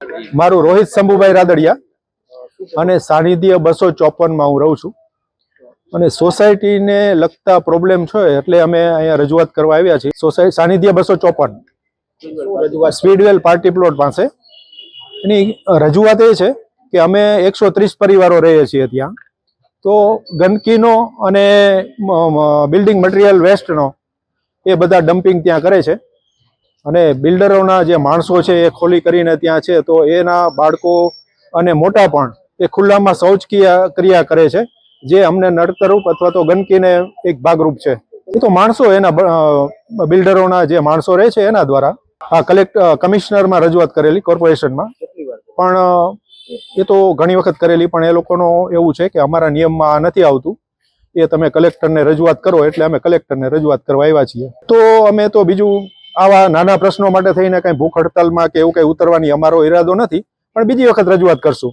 મારું રોહિત શંભુભાઈ રાદડિયા અને સાનિધ્ય 254 માં હું રહું છું અને સોસાયટીને લગતા પ્રોબ્લેમ છે એટલે અમે અહીંયા રજૂઆત કરવા આવ્યા છીએ. સોસાયટી સાનિધ્ય 254 સ્પીડવેલ પાર્ટી પ્લોટ પાસે. એની રજૂઆત એ છે કે અમે 130 પરિવારો રહીએ છીએ ત્યાં. તો ગંદકીનો અને બિલ્ડિંગ મટીરિયલ વેસ્ટનો એ બધા ડમ્પિંગ ત્યાં કરે છે અને બિલ્ડરોના જે માણસો છે એ ખોલી કરીને ત્યાં છે. તો એના બાળકો અને મોટા પણ એ ખુલ્લામાં શૌચ ક્રિયા કરે છે, જે અમને નડતરરૂપ અથવા તો ગંદકીને એક ભાગરૂપ છે. એ તો માણસો એના બિલ્ડરોના જે માણસો રહે છે એના દ્વારા આ કમિશનરમાં રજૂઆત કરેલી કોર્પોરેશનમાં, પણ એ તો ઘણી વખત કરેલી, પણ એ લોકોનું એવું છે કે અમારા નિયમમાં નથી આવતું, એ તમે કલેક્ટરને રજૂઆત કરો. એટલે અમે કલેક્ટરને રજૂઆત કરવા આવ્યા છીએ. તો અમે તો બીજું આવા નાના પ્રશ્નો માટે થઈને કઈ ભૂખ હડતાલમાં કે એવું કઈ ઉતરવાની અમારો ઈરાદો નથી, પણ બીજી વખત રજૂઆત કરશું.